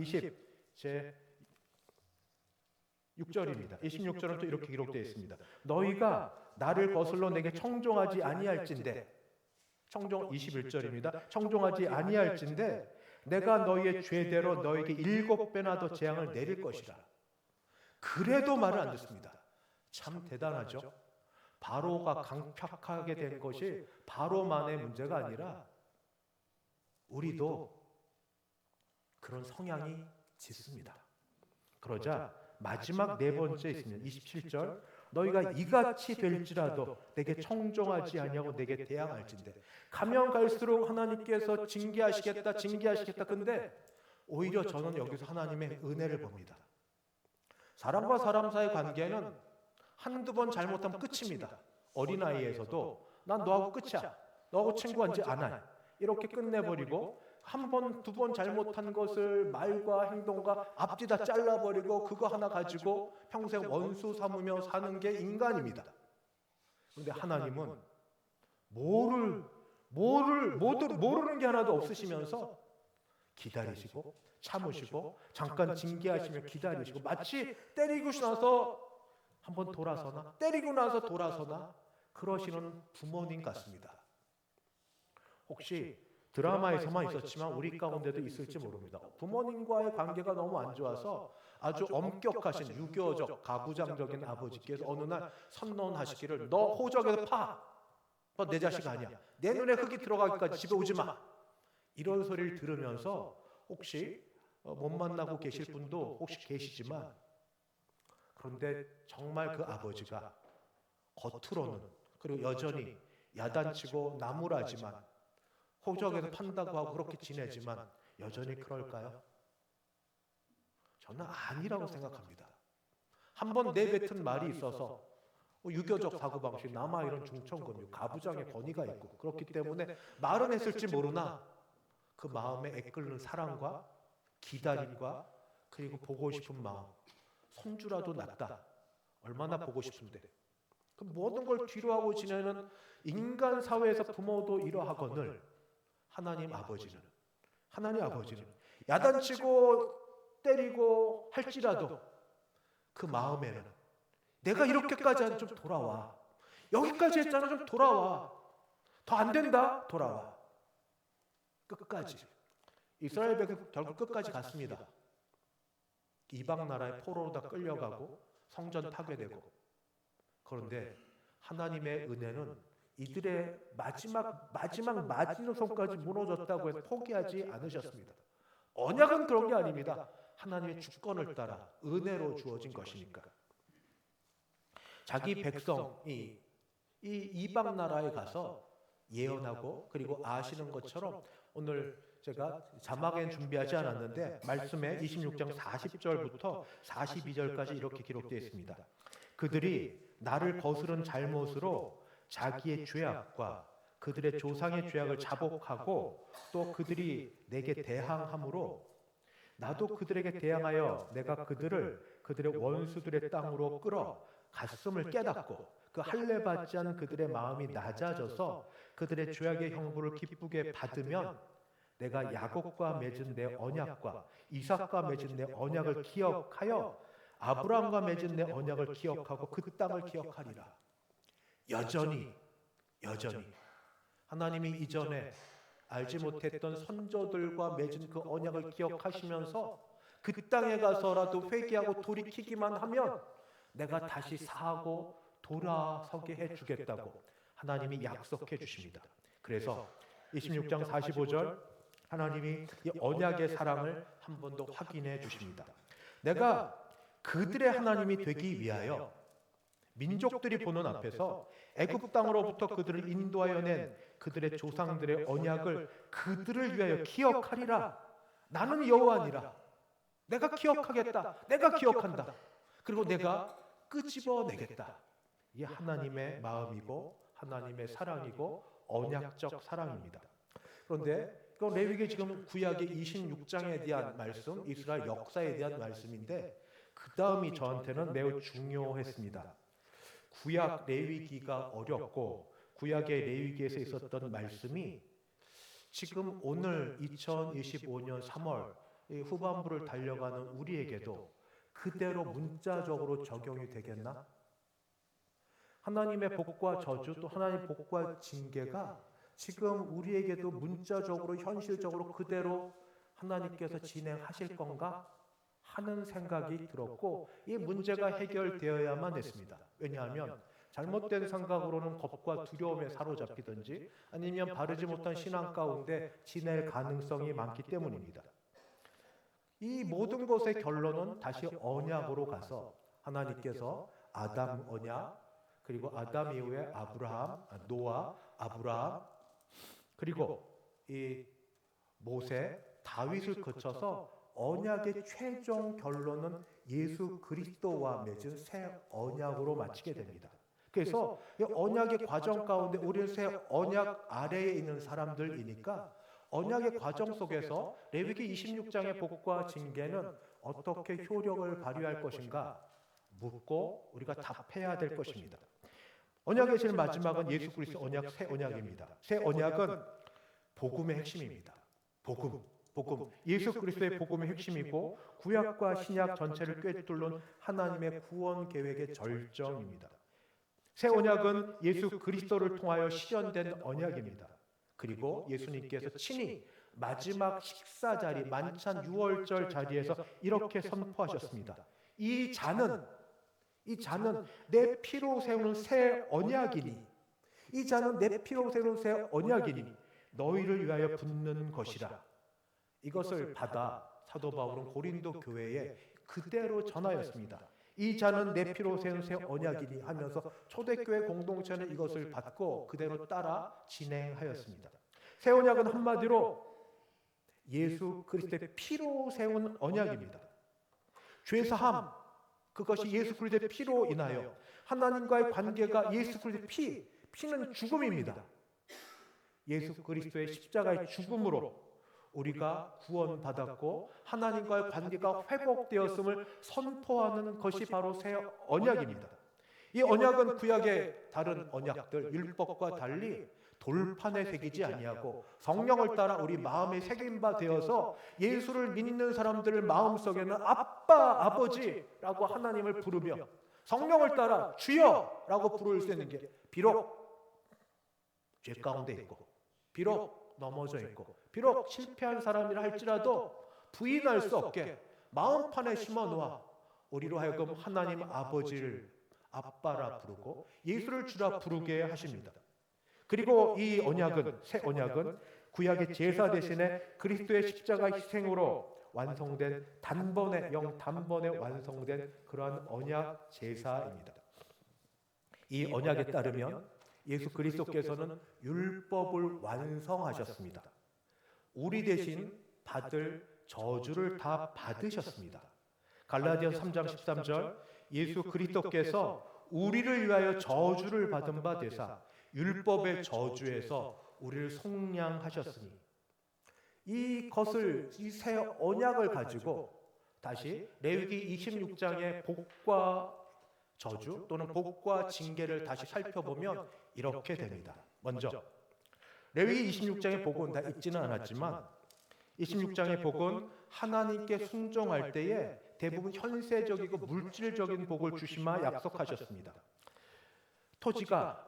26절입니다. 26절은 또 이렇게 기록되어 있습니다. 너희가 나를 거슬러 내게 청종하지 아니할진대. 21절입니다. 청종하지 아니할진대 내가 너희의 죄대로 너희에게 7배나 더 재앙을 내릴 것이라. 그래도 말을 안 듣습니다. 참 대단하죠. 바로가 강팍하게 된 것이 바로만의 문제가 아니라 우리도 그런 성향이 짙습니다. 그러자 마지막 4번째 있습니다. 27절. 너희가 이같이 될지라도 내게 청종하지 아니하고 내게 대항할진대. 가면 갈수록 하나님께서 징계하시겠다. 근데 오히려 저는 여기서 하나님의 은혜를 봅니다. 사람과 사람 사이의 관계는 한두 번 잘못하면 끝입니다. 어린아이에서도 난 너하고 끝이야. 너하고 친구한지 않아. 이렇게 끝내버리고 한 번, 두 번 잘못한 것을 말과 행동과 앞뒤다 잘라버리고 그거 하나 가지고 평생 원수 삼으며 사는 게 인간입니다. 그런데 하나님은 모르는 게 하나도 없으시면서 기다리시고 참으시고 잠깐 징계하시며 기다리시고 마치 때리고 나서 한번 돌아서나 때리고 나서 돌아서나 그러시는 부모님 같습니다. 혹시 드라마에서만 있었지만 우리 가운데도 있을지 모릅니다. 부모님과의 관계가 너무 안 좋아서 아주 엄격하신 유교적 가부장적인 아버지께서 어느 날 선언하시기를 너 호적에서 파! 너 내 자식 아니야. 내 눈에 흙이 들어가기까지 집에 오지 마. 이런 소리를 들으면서 혹시 못 만나고 계실 분도 혹시 계시지만 그런데 정말 그 아버지가 겉으로는 그리고 여전히 야단치고 나무라지만 호적에서 판다고 하고 그렇게 지내지만 여전히 그럴까요? 저는 아니라고 생각합니다. 한번 내뱉은 말이 있어서 유교적 사고방식, 남아 이런 중천금육, 가부장의 권위가 있고 그렇기 때문에 말은 했을지 모르나 그 마음에 애끓는 사랑과 기다림과 그리고 보고 싶은 마음, 손주라도 낫다. 얼마나 보고 싶은데. 그 모든 걸 뒤로 하고 지내는 인간 사회에서 부모도 이러하거늘 하나님 아버지는 야단치고 때리고 할지라도 그 마음에는 내가 이렇게까지 한 좀 돌아와. 여기까지 했잖아. 좀 돌아와. 더 안 된다. 돌아와. 끝까지. 이스라엘 백성 결국 끝까지 갔습니다. 이방 나라의 포로로 다 끌려가고 성전 파괴되고. 그런데 하나님의 은혜는 이들의 마지막 마지노선까지 무너졌다고 해서 포기하지 않으셨습니다. 언약은 그런 게 아닙니다. 하나님의 주권을 따라 은혜로 주어진 것이니까. 자기 백성이 이 이방 나라에 가서 예언하고 그리고 아시는 것처럼 오늘 제가 자막엔 준비하지 않았는데 말씀에 26장 40절부터 42절까지 이렇게 기록되어 있습니다. 그들이 나를 거스른 잘못으로 자기의 죄악과 그들의 조상의 죄악을 자복하고 또 그들이 내게 대항함으로 나도 그들에게 대항하여 내가 그들의 원수들의 땅으로 끌어 갔음을 깨닫고 그 할례 받지 않은 그들의 마음이 낮아져서 그들의 죄악의 형벌을 기쁘게 받으면 내가 야곱과 맺은 내 언약과 이삭과 맺은 내 언약을 기억하여 아브라함과 맺은 내 언약을 기억하고 그 땅을 기억하리라. 여전히 하나님이 이전에 알지 못했던 선조들과 맺은 그 언약을 기억하시면서 그 땅에 가서라도 회개하고 돌이키기만 하면 내가 다시 사고 돌아서게 해주겠다고 하나님이 약속해 주십니다. 그래서 26장 45절 하나님이 이 언약의 사랑을 한 번 더 확인해 주십니다. 내가 그들의 하나님이 되기 위하여 민족들이 보는 앞에서 애굽 땅으로부터 그들을 인도하여 낸 그들의 조상들의 언약을 그들을 위하여 기억하리라. 나는 여호와니라. 내가 기억하겠다. 내가 기억한다. 그리고 내가 끄집어내겠다. 이게 하나님의 마음이고 하나님의 사랑이고 언약적 사랑입니다. 그런데 레위기 지금 구약의 26장에 대한 말씀, 이스라엘 역사에 대한 말씀인데 그 다음이 저한테는 매우 중요했습니다. 구약 레위기가 어렵고 구약의 레위기에서 있었던 말씀이 지금 오늘 2025년 3월 후반부를 달려가는 우리에게도 그대로 문자적으로 적용이 되겠나? 하나님의 복과 저주 또 하나님의 복과 징계가 지금 우리에게도 문자적으로 현실적으로 그대로 하나님께서 진행하실 건가 하는 생각이 들었고 이 문제가 해결되어야만 했습니다. 왜냐하면 잘못된 생각으로는 겁과 두려움에 사로잡히든지 아니면 바르지 못한 신앙 가운데 지낼 가능성이 많기 때문입니다. 이 모든 것의 결론은 다시 언약으로 가서 하나님께서 아담 언약 그리고 아담 이후에 아브라함, 노아, 아브라함 그리고 이 모세, 다윗을 거쳐서 언약의 최종 결론은 예수 그리스도와 맺은 새 언약으로 마치게 됩니다. 그래서 이 언약의 과정 가운데 우리는 새 언약 아래에 있는 사람들이니까 언약의 과정 속에서 레위기 26장의 복과 징계는 어떻게 효력을 발휘할 것인가 묻고 우리가 답해야 될 것입니다. 언약의 제일 마지막은 예수 그리스도 언약, 새 언약입니다. 새 언약은 복음의 핵심입니다. 복음. 예수 그리스도의 복음의 핵심이고 구약과 신약 전체를 꿰뚫는 하나님의 구원 계획의 절정입니다. 새 언약은 예수 그리스도를 통하여 실현된 언약입니다. 그리고 예수님께서 친히 마지막 식사 자리, 만찬 유월절 자리에서 이렇게 선포하셨습니다. 이 잔은 내 피로 세우는 새 언약이니 이 잔은 내 피로 세우는 새 언약이니 너희를 위하여 붓는 것이라. 이것을 받아 사도 바울은 고린도 교회에 그대로 전하였습니다. 이 잔은 내 피로 세운 새 언약이니 하면서 초대교회 공동체는 이것을 받고 그대로 따라 진행하였습니다. 새 언약은 한마디로 예수 그리스도의 피로 세운 언약입니다. 죄사함 그것이 예수 그리스도의 피로 인하여 하나님과의 관계가 예수 그리스도의 피는 죽음입니다. 예수 그리스도의 십자가의 죽음으로 우리가 구원받았고 하나님과의 관계가 회복되었음을 선포하는 것이 바로 새 언약입니다. 이 언약은 구약의 다른 언약들 율법과 달리 돌판에 새기지 아니하고 성령을 따라 우리 마음에 새긴 바 되어서 예수를 믿는 사람들의 마음속에는 아빠, 아버지라고 하나님을 부르며 성령을 따라 주여라고 부를 수 있는 게 비록 죄 가운데 있고 비록 넘어져 있고 비록 실패한 사람이라 할지라도 부인할 수 없게 마음판에 심어놓아 우리로 하여금 하나님 아버지를 아빠라 부르고 예수를 주라 부르게 하십니다. 그리고 이 언약은 새 언약은 구약의 제사 대신에 그리스도의 십자가 희생으로 완성된 단번에 완성된 그러한 언약 제사입니다. 이 언약에 따르면 예수 그리스도께서는 율법을 완성하셨습니다. 우리 대신 받을 저주를 다 받으셨습니다. 갈라디아서 3장 13절 예수 그리스도께서 우리를 위하여 저주를 받은 바 되사 율법의 저주에서 우리를 속량하셨으니 이것을 이 새 언약을 가지고 다시 레위기 26장의 복과 저주 또는 복과 징계를 다시 살펴보면 이렇게 됩니다. 먼저 레위기 26장의 복은 다 읽지는 않았지만 26장의 복은 하나님께 순종할 때에 대부분 현세적이고 물질적인 복을 주시마 약속하셨습니다. 토지가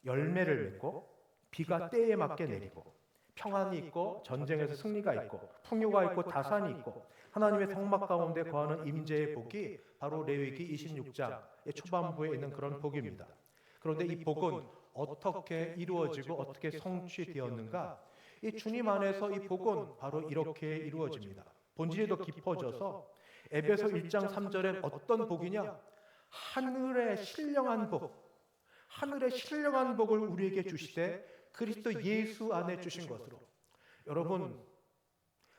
열매를 맺고 비가 때에 맞게 내리고 평안이 있고 전쟁에서 승리가 있고 풍요가 있고 다산이 있고 하나님의 성막 가운데 거하는 임재의 복이 바로 레위기 26장의 초반부에 있는 그런 복입니다. 그런데 이 복은 어떻게 이루어지고 어떻게 성취되었는가? 이 주님 안에서 이 복은 바로 이렇게 이루어집니다. 본질이 더 깊어져서 에베소 1장 3절엔 어떤 복이냐? 하늘의 신령한 복, 하늘의 신령한 복을 우리에게 주시되 그리스도 예수 안에 주신 것으로. 여러분,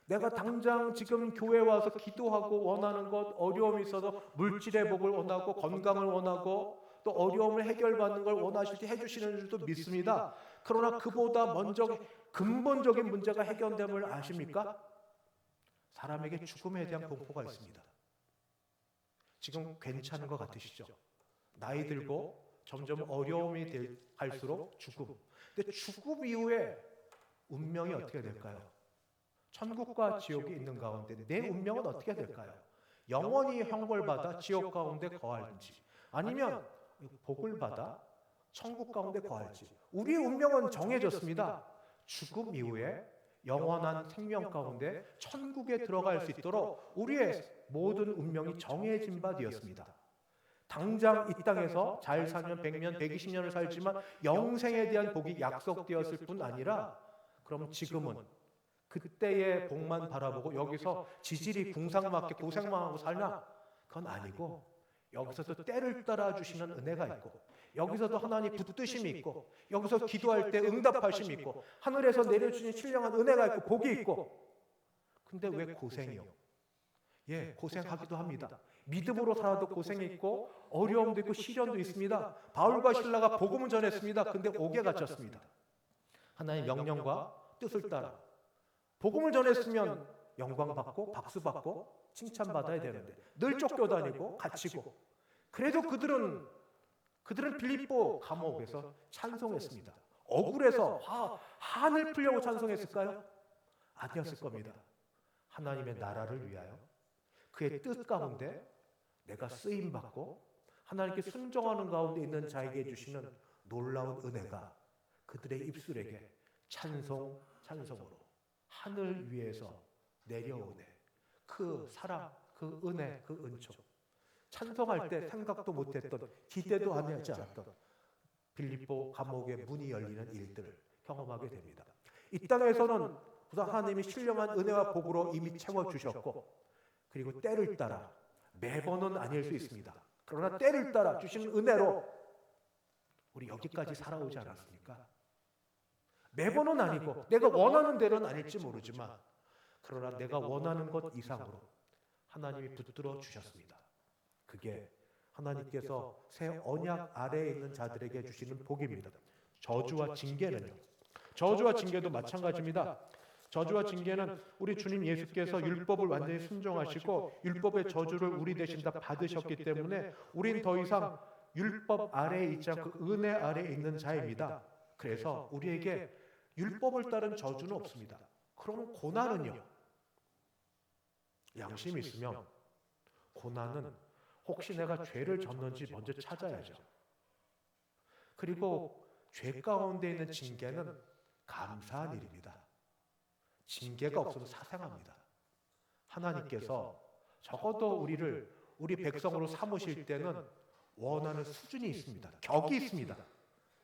내가 당장 지금 교회 와서 기도하고 원하는 것, 어려움이 있어서 물질의 복을 원하고 건강을 원하고 또 어려움을 해결받는 걸 원하실 때 해주시는 줄도 믿습니다. 그러나 그보다 먼저 근본적인 문제가 해결됨을 아십니까? 사람에게 죽음에 대한 공포가 있습니다. 지금 괜찮은 것 같으시죠? 나이 들고 점점 어려움이 갈수록 죽음. 근데 죽음 이후에 운명이 어떻게 될까요? 천국과 지옥이 있는 가운데 내 운명은 어떻게 될까요? 영원히 형벌받아 지옥 가운데 거할지 아니면 복을 받아 천국 가운데 거할지. 우리의 운명은 정해졌습니다. 죽음 이후에 영원한 생명 가운데 천국에 들어갈 수 있도록 우리의 모든 운명이 정해진 바 되었습니다. 당장 이 땅에서 잘 살면 100년, 120년을 살지만 영생에 대한 복이 약속되었을 뿐 아니라 그럼 지금은 그때의 복만 바라보고 여기서 지질이 궁상맞게 고생만 하고 살나? 그건 아니고 여기서도 때를 따라 주시는 은혜가 있고 여기서도 하나님 붙드심이 있고 여기서 기도할 때 응답하심이 있고 하늘에서 내려주신 신령한 은혜가 있고 복이 있고 근데 왜 고생이요? 예, 고생하기도 합니다. 믿음으로 살아도 고생이 있고 어려움도 있고 시련도 있습니다. 바울과 신라가 복음을 전했습니다. 근데 옥에 갇혔습니다. 하나님의 명령과 뜻을 따라 복음을 전했으면 영광받고 박수받고 칭찬받아야 되는데 늘 쫓겨다니고 갇히고 그래도 그들은 빌립보 감옥에서 찬송했습니다. 억울해서 한을 풀려고 찬송했을까요? 아니었을 겁니다. 하나님의 나라를 위하여 그의 뜻 가운데 내가 쓰임받고 하나님께 순종하는 가운데 있는 자에게 주시는 놀라운 은혜가 그들의 입술에게 찬송으로 하늘 위에서 내려오네. 그 사랑, 그 은혜, 그 은총. 찬송할 때 생각도 못했던 기대도 안 하지 않았던 빌립보 감옥의 문이 열리는 일들을 경험하게 됩니다. 이 땅에서는 우선 하나님이 신령한 은혜와 복으로 이미 채워주셨고 그리고 때를 따라 매번은 아닐 수 있습니다. 그러나 때를 따라 주시는 은혜로 우리 여기까지 살아오지 않았습니까? 매번은 아니고 내가 원하는 대로는 아닐지 모르지만 그러나 내가 원하는 것 이상으로 하나님이 붙들어 주셨습니다. 그게 하나님께서 새 언약 아래에 있는 자들에게 주시는 복입니다. 저주와 징계는요. 저주와 징계도 마찬가지입니다. 저주와 징계는 우리 주님 예수께서 율법을 완전히 순종하시고 율법의 저주를 우리 대신 다 받으셨기 때문에 우린 더 이상 율법 아래에 있지 않고 은혜 아래에 있는 자입니다. 그래서 우리에게 율법을 따른 저주는 없습니다. 그럼 고난은요? 양심이 있으면 고난은 혹시 내가 죄를 졌는지 먼저 찾아야죠. 그리고 죄 가운데 있는 징계는 감사한 일입니다. 징계가 없어도 사생합니다. 하나님께서 적어도 우리 백성으로 삼으실 때는 원하는 수준이 있습니다. 격이 있습니다.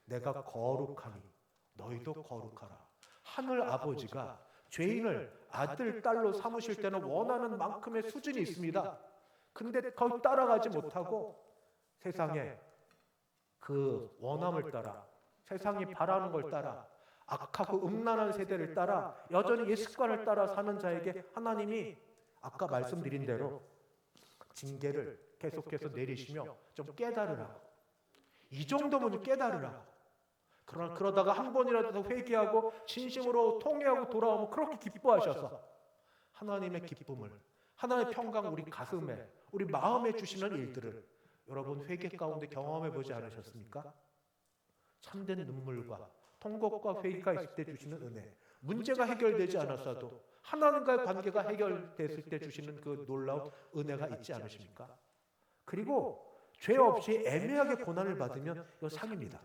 내가 거룩하니 너희도 거룩하라. 하늘 아버지가 죄인을 아들, 딸로 삼으실 때는 원하는 만큼의 수준이 있습니다. 근데 거기 따라가지 못하고 세상에 그 원함을 따라, 세상이 바라는 걸 따라, 악하고 음란한 세대를 따라 여전히 옛 습관을 따라 사는 자에게 하나님이 아까 말씀드린 대로 징계를 계속해서 내리시며 좀 깨달으라고, 이 정도면 깨달으라고. 그러나 그러다가 한 번이라도 회개하고 진심으로 통회하고 돌아오면 그렇게 기뻐하셔서 하나님의 기쁨을, 하나님의 평강을 우리 가슴에, 우리 마음에 주시는 일들을 여러분 회개 가운데 경험해 보지 않으셨습니까? 참된 눈물과 통곡과 회개가 있을 때 주시는 은혜, 문제가 해결되지 않았어도 하나님과의 관계가 해결됐을 때 주시는 그 놀라운 은혜가 있지 않으십니까? 그리고 죄 없이 애매하게 고난을 받으면 이건 상입니다.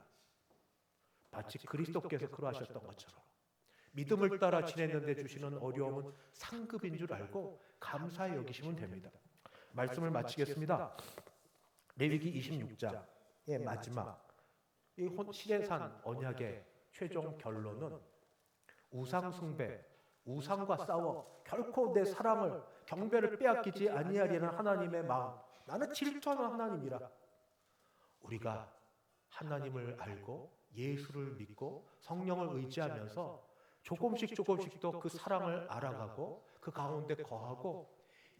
마치 그리스도께서 그러하셨던 것처럼 믿음을 따라 지냈는데 주시는 어려움은 상급인 줄 알고 감사히 여기시면 됩니다. 말씀을 마치겠습니다. 레위기 26장의 마지막 이 시내산 언약의 최종 결론은 우상 숭배, 우상과 싸워 결코 내 사랑을, 경배를 빼앗기지 아니하리라는 하나님의 마음, 나는 질투하는 하나님이라. 우리가 하나님을 알고 예수를 믿고 성령을 의지하면서 조금씩 또 그 사랑을 알아가고 그 가운데 거하고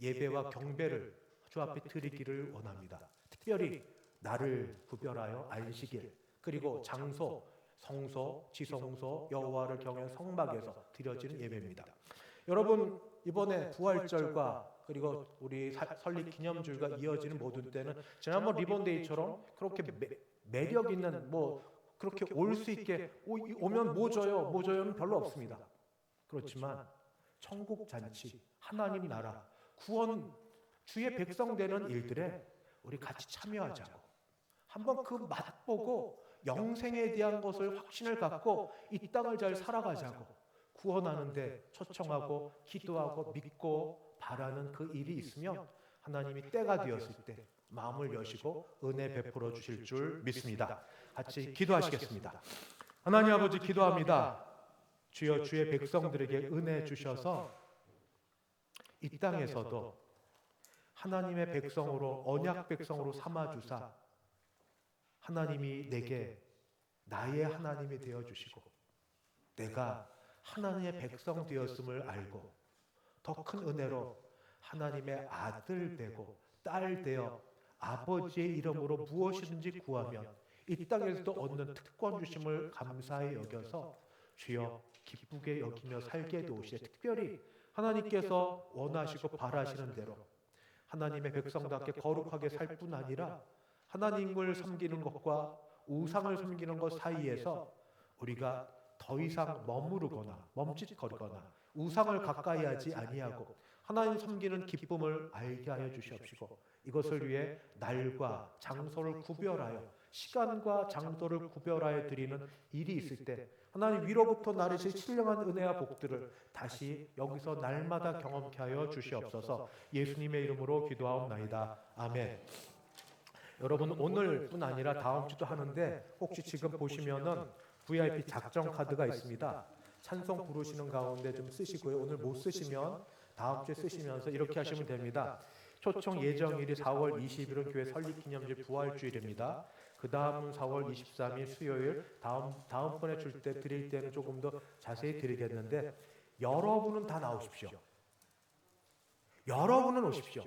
예배와 경배를 주 앞에 드리기를 원합니다. 특별히 나를 구별하여 안식일, 그리고 장소, 성소, 지성소, 여호와를 경외하는 성막에서 드려지는 예배입니다. 여러분, 이번에 부활절과 그리고 우리 설립 기념주일과 이어지는 모든 때는 지난번 리본데이처럼 그렇게 매력 있는 그렇게 올 수 있게 오면 뭐 줘요는 별로 없습니다. 그렇지만 천국 잔치, 하나님 나라, 구원, 주의 백성 되는 일들에 우리 같이 참여하자고, 한번 그 맛보고 영생에 대한 것을 확신을 갖고 이 땅을 잘 살아가자고, 구원하는데 초청하고 기도하고 믿고 바라는 그 일이 있으면 하나님이 때가 되었을 때 마음을 여시고 은혜 베풀어 주실 줄 믿습니다. 같이 기도하시겠습니다. 하나님 아버지, 기도합니다. 주여, 주의 백성들에게 은혜 주셔서 이 땅에서도 하나님의 백성으로, 언약 백성으로 삼아주사 하나님이 내게 나의 하나님이 되어주시고 내가 하나님의 백성 되었음을 알고 더 큰 은혜로 하나님의 아들 되고 딸 되어 아버지의 이름으로 무엇이든지 구하면 이 땅에서도 얻는 특권 주심을 감사히 여겨서 주여 기쁘게 여기며 살게 도우시되, 특별히 하나님께서 원하시고 바라시는 대로 하나님의 백성답게 거룩하게 살 뿐 아니라 하나님을 섬기는 것과 우상을 섬기는 것 사이에서 우리가 더 이상 머무르거나 멈칫거리거나 우상을 가까이 하지 아니하고 하나님 섬기는 기쁨을 알게 하여 주시옵시고, 이것을 위해 날과 장소를 구별하여, 시간과 장소를 구별하여 드리는 일이 있을 때 하나님 위로부터 나르실 신령한 은혜와 복들을 다시 여기서 날마다 경험케 하여 주시옵소서. 예수님의 이름으로 기도하옵나이다. 아멘. 여러분, 오늘뿐 아니라 다음 주도 하는데 혹시 지금 보시면은 VIP 작정 카드가 있습니다. 찬송 부르시는 가운데 좀 쓰시고요. 오늘 못 쓰시면 다음 주에 쓰시면서 이렇게 하시면 됩니다. 초청 예정일이 4월 20일은 교회 설립기념일 부활주일입니다. 그 다음은 4월 23일 수요일, 다음번에 드릴 때는 조금 더 자세히 드리겠는데, 여러분은 다 나오십시오. 여러분은 오십시오.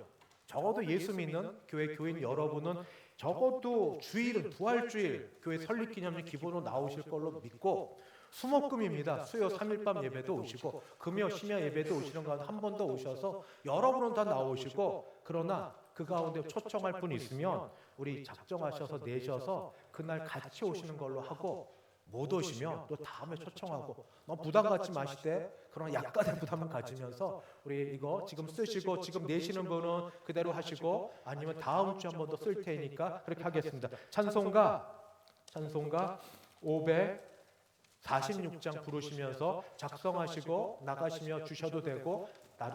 적어도 예수 믿는 교인 여러분은 적어도 주일은 부활주일 교회 설립기념일 기본으로 나오실 걸로 믿고, 수목금입니다. 수요 3일밤 예배도 오시고 금요 심야 예배도 오시는 가운데 한 번 더 오셔서 여러분은 다 나오시고, 그러나 그 가운데 초청할 분이 있으면 우리 작정하셔서 내셔서 그날 같이 오시는 걸로 하고, 못 오시면 또 다음에 초청하고, 너무 부담 갖지 마시되 그러나 약간의 부담을 가지면서 우리 이거 지금 쓰시고 지금 내시는 분은 그대로 하시고, 아니면 다음 주 한 번 더 쓸 테니까 그렇게 하겠습니다. 찬송가 546장 부르시면서 작성하시고 나가시며 주셔도 되고,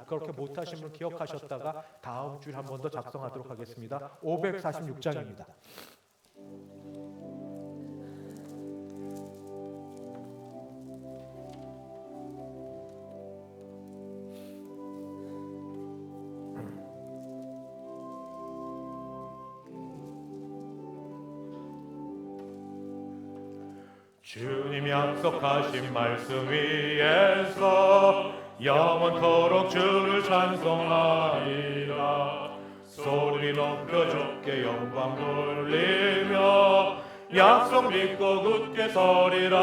그렇게 못하신 분 기억하셨다가 다음 주에 한 번 더 작성하도록 하겠습니다. 546장입니다. 주님 약속하신 말씀 위에서 영원토록 주를 찬송하리라. 소리 높여 주께 영광 돌리며 약속 믿고 굳게 서리라.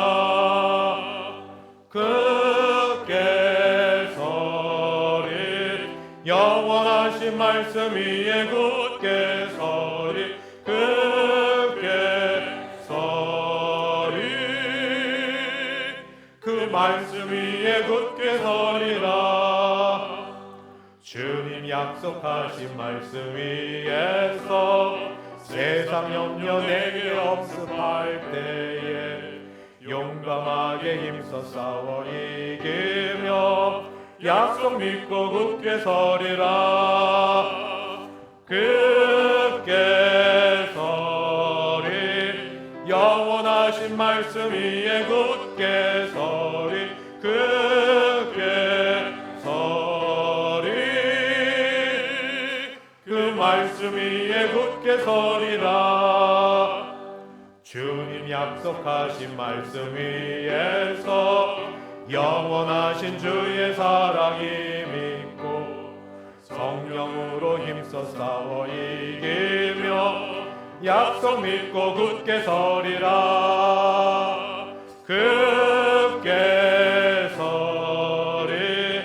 굳게 서리 영원하신 말씀 위에 굳게 서리. 굳게 서리 그 말씀 위에 굳게 서리라. 주님 약속하신 말씀 위에서 세상 염려 내게 없음할 때에 용감하게 힘써 싸워 이기며 약속 믿고 굳게 서리라. 굳게 서리 영원하신 말씀 위에 굳게 서리. 굳게 서리 그 말씀 위에 굳게 서리라. 주님 약속하신 말씀 위에서 영원하신 주의 사랑이 믿고 성령으로 힘써 싸워 이기며 약속 믿고 굳게 서리라. 굳게 서리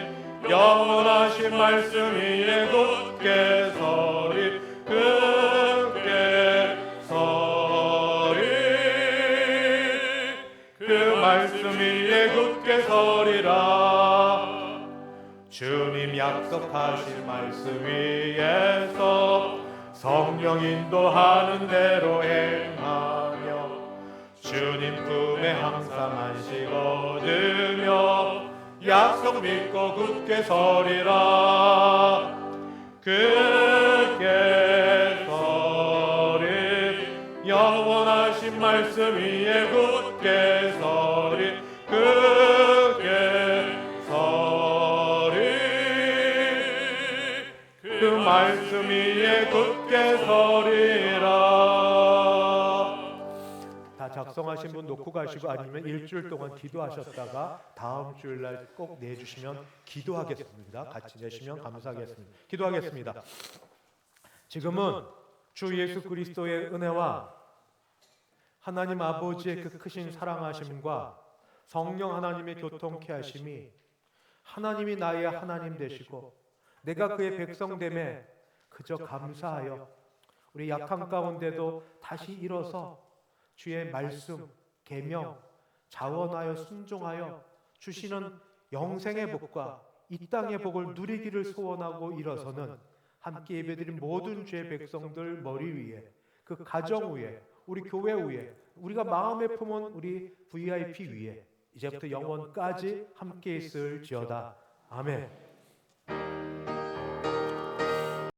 영원하신 말씀 위에 굳게 서리. 굳게 서리 그 말씀 위에 굳게 서리라. 주님 약속하신 말씀 위에서 성령 인도하는 대로 행하며 주님 품에 항상 안식 얻으며 약속 믿고 굳게 서리라. 굳게 서리 영원하신 말씀 위에 굳게 서리. 굳게 서리 그 말씀 위에 굳게 서리라. 다 작성하신 분 놓고 가시고 아니면 일주일 동안 기도하셨다가 다음 주일날 꼭 내주시면 기도하겠습니다. 같이 내시면 감사하겠습니다. 기도하겠습니다. 지금은 주 예수 그리스도의 은혜와 하나님 아버지의 그 크신 사랑하심과 성령 하나님의 교통케 하심이 하나님이 나의 하나님 되시고 내가 그의 백성됨에 그저 감사하여 우리 약한 가운데도 다시 일어서 주의 말씀, 계명, 자원하여 순종하여 주시는 영생의 복과 이 땅의 복을 누리기를 소원하고 일어서는 함께 예배드린 모든 주의 백성들 머리 위에, 그 가정 위에, 우리 교회 위에, 우리가 마음에 품은 우리 VIP 위에 이제부터 영원까지 함께 있을지어다. 아멘.